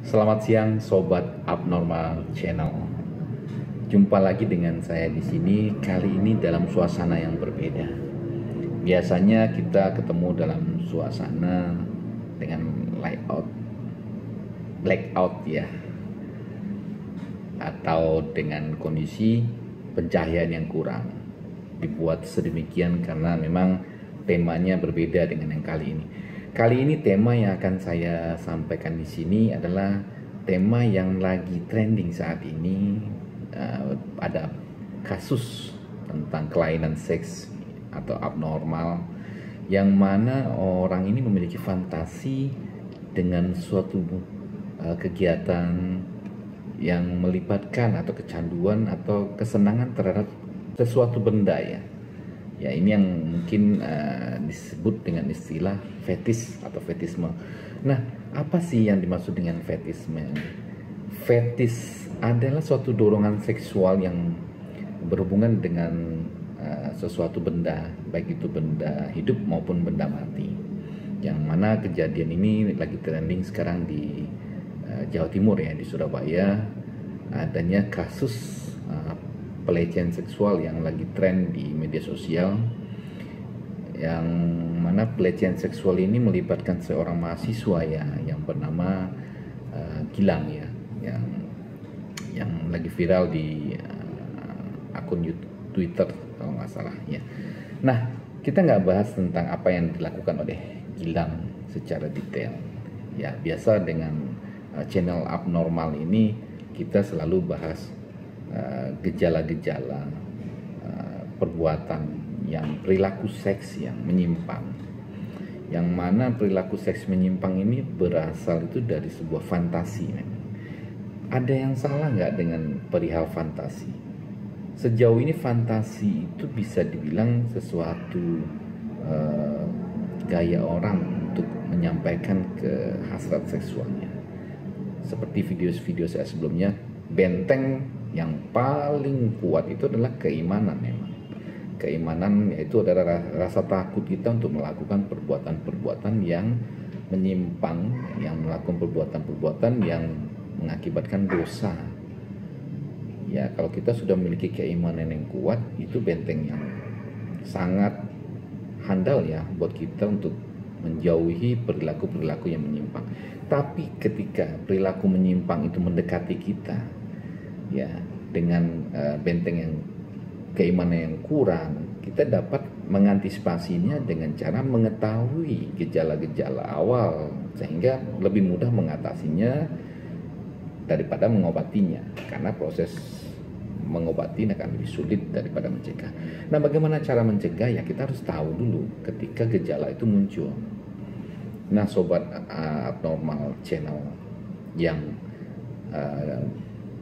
Selamat siang sobat Abnormal Channel. Jumpa lagi dengan saya di sini, kali ini dalam suasana yang berbeda. Biasanya kita ketemu dalam suasana dengan layout blackout ya, atau dengan kondisi pencahayaan yang kurang. Dibuat sedemikian karena memang temanya berbeda dengan yang kali ini. Kali ini tema yang akan saya sampaikan di sini adalah tema yang lagi trending saat ini. Ada kasus tentang kelainan seks atau abnormal, yang mana orang ini memiliki fantasi dengan suatu kegiatan yang melibatkan atau kecanduan atau kesenangan terhadap sesuatu benda ya. Ya, ini yang mungkin disebut dengan istilah fetis atau fetisme. Nah, apa sih yang dimaksud dengan fetisme? Fetis adalah suatu dorongan seksual yang berhubungan dengan sesuatu benda, baik itu benda hidup maupun benda mati. Yang mana kejadian ini lagi trending sekarang di Jawa Timur ya, di Surabaya. Adanya kasus pelecehan seksual yang lagi tren di media sosial, yang mana pelecehan seksual ini melibatkan seorang mahasiswa ya yang bernama Gilang ya, yang lagi viral di akun Twitter kalau nggak salah ya. Nah, kita nggak bahas tentang apa yang dilakukan oleh Gilang secara detail ya. Biasa dengan channel Abnormal ini kita selalu bahas gejala-gejala perbuatan yang perilaku seks yang menyimpang, yang mana perilaku seks menyimpang ini berasal itu dari sebuah fantasi. Ada yang salah nggak dengan perihal fantasi? Sejauh ini fantasi itu bisa dibilang sesuatu gaya orang untuk menyampaikan ke hasrat seksualnya. Seperti video-video saya sebelumnya, benteng yang paling kuat itu adalah keimanan memang. Keimanan yaitu adalah rasa takut kita untuk melakukan perbuatan-perbuatan yang menyimpang, yang melakukan perbuatan-perbuatan yang mengakibatkan dosa. Ya, kalau kita sudah memiliki keimanan yang kuat, itu benteng yang sangat handal ya buat kita untuk menjauhi perilaku-perilaku yang menyimpang. Tapi ketika perilaku menyimpang itu mendekati kita, ya, dengan benteng yang keimanan yang kurang, kita dapat mengantisipasinya dengan cara mengetahui gejala-gejala awal, sehingga lebih mudah mengatasinya daripada mengobatinya, karena proses mengobati akan lebih sulit daripada mencegah. Nah, bagaimana cara mencegah? Ya, kita harus tahu dulu ketika gejala itu muncul. Nah, sobat Abnormal Channel yang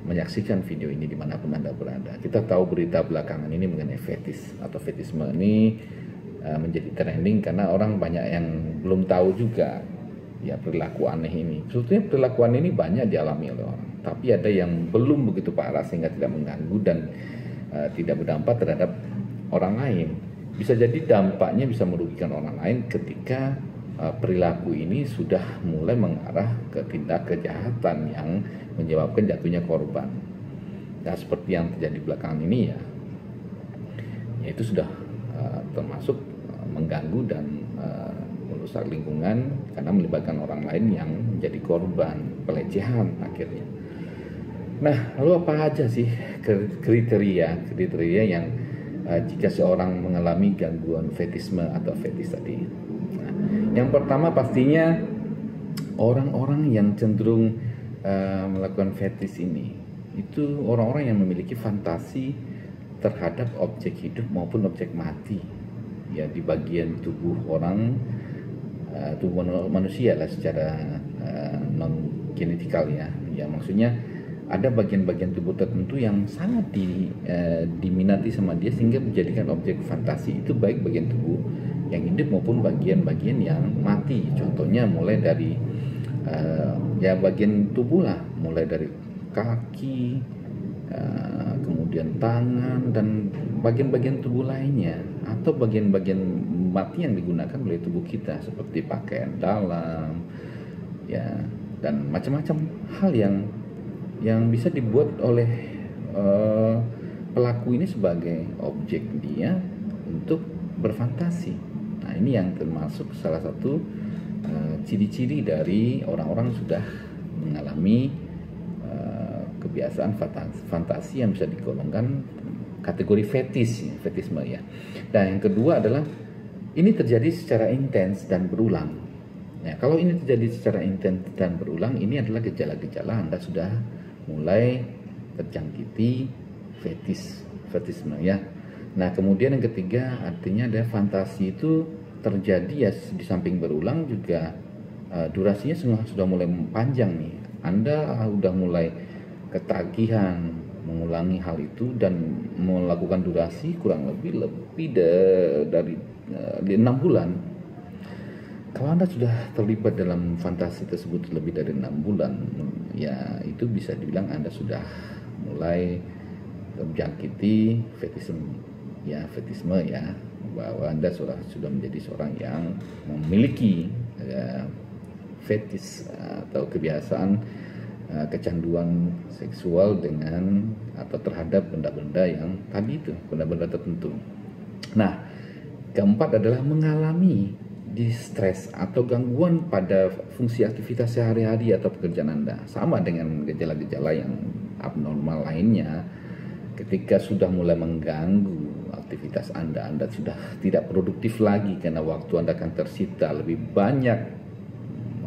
menyaksikan video ini dimanapun Anda berada, kita tahu berita belakangan ini mengenai fetis atau fetisme ini menjadi trending karena orang banyak yang belum tahu juga ya perilaku aneh ini. Sebetulnya perilaku aneh ini banyak dialami oleh orang, tapi ada yang belum begitu parah sehingga tidak mengganggu dan tidak berdampak terhadap orang lain. Bisa jadi dampaknya bisa merugikan orang lain ketika perilaku ini sudah mulai mengarah ke tindak kejahatan yang menyebabkan jatuhnya korban. Nah, seperti yang terjadi belakangan ini ya, itu sudah termasuk mengganggu dan merusak lingkungan karena melibatkan orang lain yang menjadi korban pelecehan akhirnya. Nah, lalu apa aja sih kriteria yang jika seorang mengalami gangguan fetisme atau fetis tadi? Nah, yang pertama pastinya orang-orang yang cenderung melakukan fetis ini itu orang-orang yang memiliki fantasi terhadap objek hidup maupun objek mati ya di bagian tubuh orang, tubuh manusia lah secara non genetikal ya. Ya, maksudnya ada bagian-bagian tubuh tertentu yang sangat diminati sama dia sehingga menjadikan objek fantasi itu, baik bagian tubuh yang hidup maupun bagian-bagian yang mati. Contohnya mulai dari ya bagian tubuh lah, mulai dari kaki, kemudian tangan dan bagian-bagian tubuh lainnya, atau bagian-bagian mati yang digunakan oleh tubuh kita seperti pakaian dalam, ya dan macam-macam hal yang bisa dibuat oleh pelaku ini sebagai objek dia untuk berfantasi. Nah, ini yang termasuk salah satu ciri-ciri dari orang-orang sudah mengalami kebiasaan fantasi yang bisa digolongkan kategori fetisme ya. Dan yang kedua adalah ini terjadi secara intens dan berulang. Nah, kalau ini terjadi secara intens dan berulang, ini adalah gejala-gejala Anda sudah mulai terjangkiti fetisme ya. Nah, kemudian yang ketiga artinya ada fantasi itu terjadi ya, di samping berulang juga durasinya sudah mulai panjang nih. Anda sudah mulai ketagihan mengulangi hal itu dan melakukan durasi kurang lebih dari 6 bulan. Kalau Anda sudah terlibat dalam fantasi tersebut lebih dari 6 bulan, ya itu bisa dibilang Anda sudah mulai terjangkiti fetisme ya, bahwa Anda sudah menjadi seorang yang memiliki fetis atau kebiasaan kecanduan seksual dengan atau terhadap benda-benda yang tadi itu, benda-benda tertentu. Nah, keempat adalah mengalami distres atau gangguan pada fungsi aktivitas sehari-hari atau pekerjaan Anda. Sama dengan gejala-gejala yang abnormal lainnya, ketika sudah mulai mengganggu aktivitas Anda sudah tidak produktif lagi karena waktu Anda akan tersita lebih banyak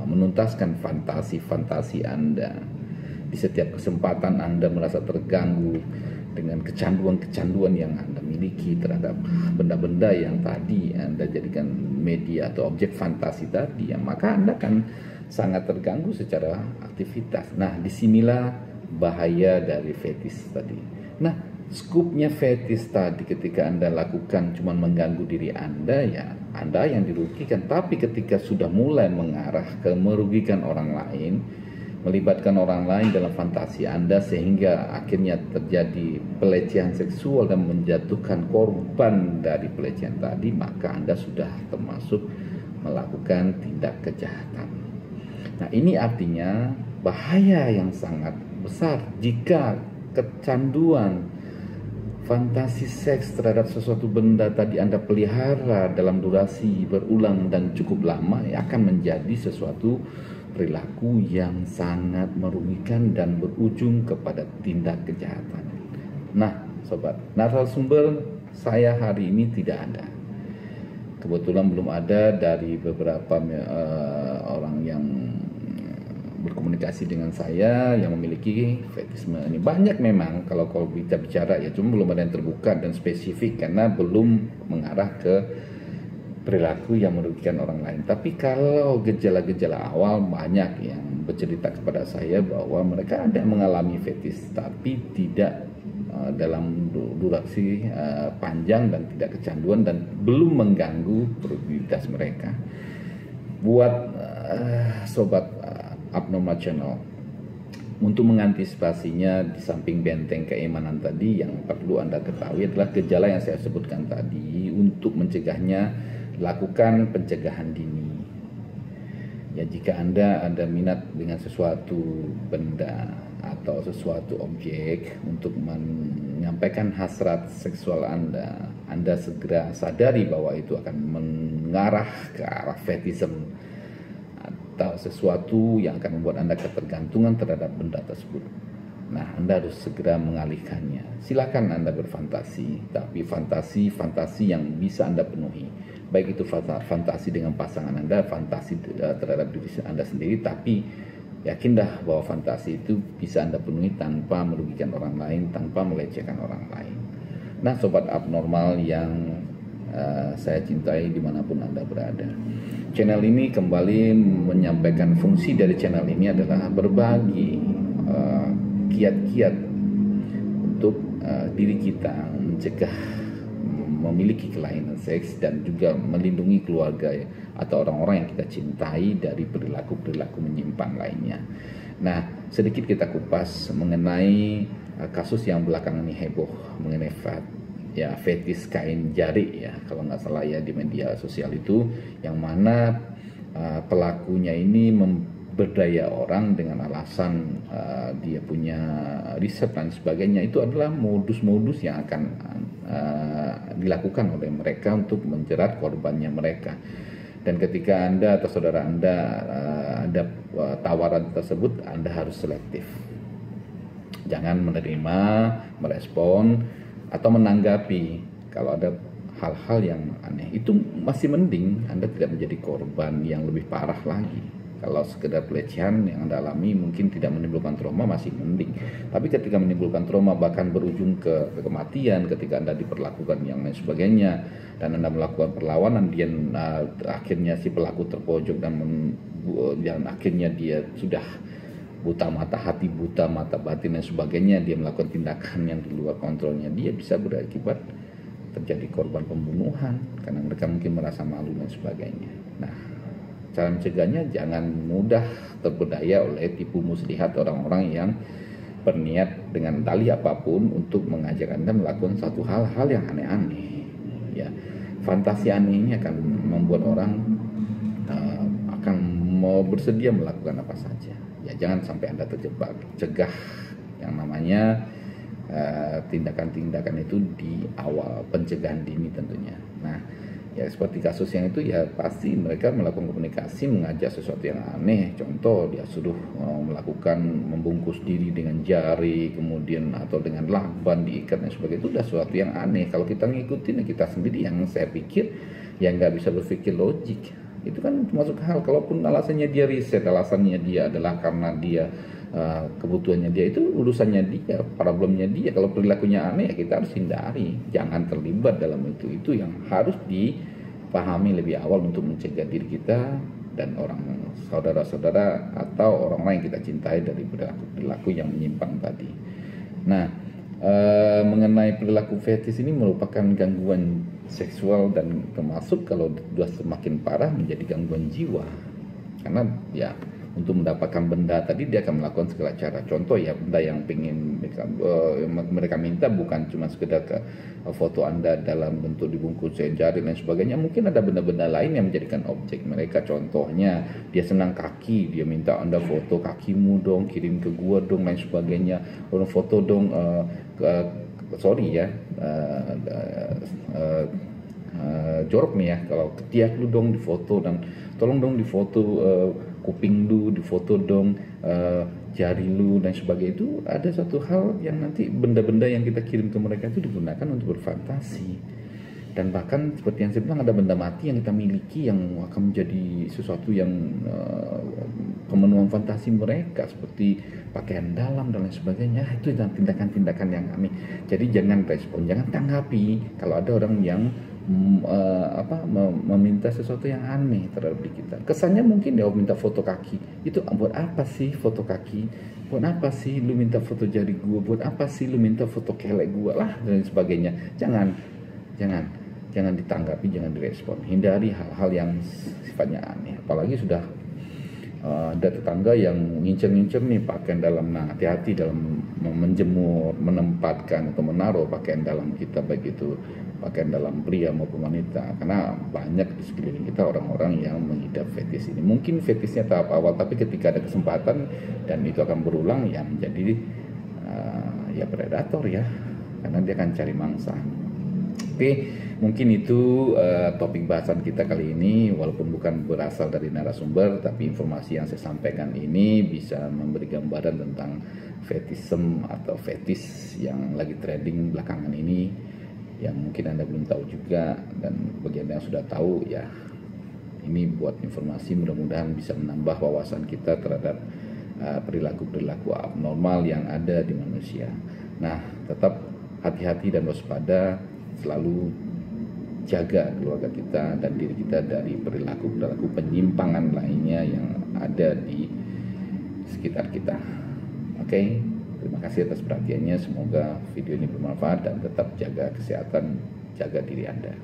menuntaskan fantasi-fantasi Anda. Di setiap kesempatan Anda merasa terganggu dengan kecanduan-kecanduan yang Anda miliki terhadap benda-benda yang tadi Anda jadikan media atau objek fantasi tadi, ya, maka Anda akan sangat terganggu secara aktivitas. Nah, disinilah bahaya dari fetis tadi. Nah, skupnya fetis tadi ketika Anda lakukan cuma mengganggu diri Anda, ya Anda yang dirugikan. Tapi ketika sudah mulai mengarah ke merugikan orang lain, melibatkan orang lain dalam fantasi Anda sehingga akhirnya terjadi pelecehan seksual dan menjatuhkan korban dari pelecehan tadi, maka Anda sudah termasuk melakukan tindak kejahatan. Nah, ini artinya bahaya yang sangat besar jika kecanduan fantasi seks terhadap sesuatu benda tadi Anda pelihara dalam durasi berulang dan cukup lama, ya, akan menjadi sesuatu perilaku yang sangat merugikan dan berujung kepada tindak kejahatan. Nah, sobat, narasumber saya hari ini tidak ada. Kebetulan belum ada dari beberapa orang yang berkomunikasi dengan saya yang memiliki fetisme ini. Banyak memang kalau kita bicara, ya, cuma belum ada yang terbuka dan spesifik karena belum mengarah ke perilaku yang merugikan orang lain. Tapi kalau gejala-gejala awal, banyak yang bercerita kepada saya bahwa mereka ada mengalami fetis tapi tidak dalam durasi panjang dan tidak kecanduan dan belum mengganggu produktivitas mereka. Buat sobat Abnormal Channel, untuk mengantisipasinya, di samping benteng keimanan tadi, yang perlu Anda ketahui adalah gejala yang saya sebutkan tadi. Untuk mencegahnya, lakukan pencegahan dini. Ya, jika Anda ada minat dengan sesuatu benda atau sesuatu objek untuk menyampaikan hasrat seksual Anda segera sadari bahwa itu akan mengarah ke arah fetisme atau sesuatu yang akan membuat Anda ketergantungan terhadap benda tersebut. Nah, Anda harus segera mengalihkannya. Silakan Anda berfantasi, tapi fantasi yang bisa Anda penuhi. Baik itu fantasi dengan pasangan Anda, fantasi terhadap diri Anda sendiri, tapi yakinlah bahwa fantasi itu bisa Anda penuhi tanpa merugikan orang lain, tanpa melecehkan orang lain. Nah, sobat abnormal yang saya cintai dimanapun Anda berada, channel ini kembali menyampaikan fungsi dari channel ini adalah berbagi kiat-kiat untuk diri kita mencegah memiliki kelainan seks dan juga melindungi keluarga atau orang-orang yang kita cintai dari perilaku-perilaku menyimpang lainnya. Nah, sedikit kita kupas mengenai kasus yang belakangan ini heboh mengenai fetis kain jari, ya, kalau nggak salah ya, di media sosial itu, yang mana pelakunya ini berdaya orang dengan alasan dia punya riset dan sebagainya. Itu adalah modus-modus yang akan dilakukan oleh mereka untuk menjerat korbannya mereka. Dan ketika Anda atau saudara Anda ada tawaran tersebut, Anda harus selektif. Jangan menerima, merespon, atau menanggapi. Kalau ada hal-hal yang aneh, itu masih mending Anda tidak menjadi korban yang lebih parah lagi. Kalau sekedar pelecehan yang Anda alami mungkin tidak menimbulkan trauma, masih mending. Tapi ketika menimbulkan trauma, bahkan berujung ke kematian, ketika Anda diperlakukan yang lain sebagainya, dan Anda melakukan perlawanan, dia akhirnya si pelaku terpojok dan akhirnya dia sudah buta mata hati, buta mata batin dan sebagainya, dia melakukan tindakan yang di luar kontrolnya, dia bisa berakibat terjadi korban pembunuhan karena mereka mungkin merasa malu dan sebagainya. Nah, cara mencegahnya, jangan mudah terpedaya oleh tipu muslihat orang-orang yang berniat dengan dalih apapun untuk mengajak Anda melakukan satu hal-hal yang aneh-aneh. Ya, fantasi aneh ini akan membuat orang akan mau bersedia melakukan apa saja. Ya, jangan sampai Anda terjebak. Cegah yang namanya tindakan-tindakan itu di awal, pencegahan dini tentunya. Nah, ya seperti kasus yang itu, ya pasti mereka melakukan komunikasi, mengajak sesuatu yang aneh. Contoh, dia suruh melakukan membungkus diri dengan jari, kemudian atau dengan lakban diikat dan sebagainya. Itu udah sesuatu yang aneh. Kalau kita ngikutin, kita sendiri yang saya pikir ya nggak bisa berpikir logik. Itu kan termasuk hal, kalaupun alasannya dia riset, alasannya dia adalah karena dia kebutuhannya dia, itu urusannya dia, problemnya dia. Kalau perilakunya aneh, ya kita harus hindari, jangan terlibat dalam itu yang harus dipahami lebih awal untuk mencegah diri kita dan orang saudara-saudara atau orang-orang yang kita cintai dari perilaku yang menyimpang tadi. Nah, mengenai perilaku fetis ini merupakan gangguan seksual dan termasuk kalau sudah semakin parah menjadi gangguan jiwa, karena ya untuk mendapatkan benda tadi dia akan melakukan segala cara. Contoh ya, benda yang ingin mereka minta bukan cuma sekedar ke foto Anda dalam bentuk dibungkus jari dan sebagainya. Mungkin ada benda-benda lain yang menjadikan objek mereka. Contohnya dia senang kaki, dia minta Anda foto kakimu dong, kirim ke gua dong, lain sebagainya. Orang foto dong, jorok nih ya, kalau ketiak lu dong difoto, dan tolong dong difoto kuping lu, difoto dong jari lu dan sebagainya. Itu ada satu hal yang nanti benda-benda yang kita kirim ke mereka itu digunakan untuk berfantasi. Dan bahkan seperti yang saya bilang, ada benda mati yang kita miliki yang akan menjadi sesuatu yang pemenuhan fantasi mereka, seperti pakaian dalam dan lain sebagainya. Itu tindakan-tindakan yang aneh. Jadi jangan respon, jangan tanggapi kalau ada orang yang meminta sesuatu yang aneh terhadap diri kita. Kesannya mungkin dia minta foto kaki. Itu buat apa sih foto kaki? Buat apa sih lu minta foto jari gua? Buat apa sih lu minta foto kelek gua lah dan sebagainya. Jangan ditanggapi, jangan direspon. Hindari hal-hal yang sifatnya aneh. Apalagi sudah ada tetangga yang ngincer-ngincer nih pakaian dalam. Nah, hati-hati dalam menjemur, menempatkan atau menaruh pakaian dalam kita, baik itu pakaian dalam pria maupun wanita, karena banyak di sekeliling kita orang-orang yang mengidap fetis ini. Mungkin fetisnya tahap awal, tapi ketika ada kesempatan dan itu akan berulang, ya menjadi ya predator ya, karena dia akan cari mangsa. Oke, mungkin itu topik bahasan kita kali ini. Walaupun bukan berasal dari narasumber, tapi informasi yang saya sampaikan ini bisa memberi gambaran tentang fetisme atau fetis yang lagi trending belakangan ini, yang mungkin Anda belum tahu juga. Dan bagi Anda yang sudah tahu, ya ini buat informasi, mudah-mudahan bisa menambah wawasan kita terhadap perilaku-perilaku abnormal yang ada di manusia. Nah, tetap hati-hati dan waspada, selalu jaga keluarga kita dan diri kita dari perilaku-perilaku penyimpangan lainnya yang ada di sekitar kita. Oke, terima kasih atas perhatiannya. Semoga video ini bermanfaat dan tetap jaga kesehatan, jaga diri Anda.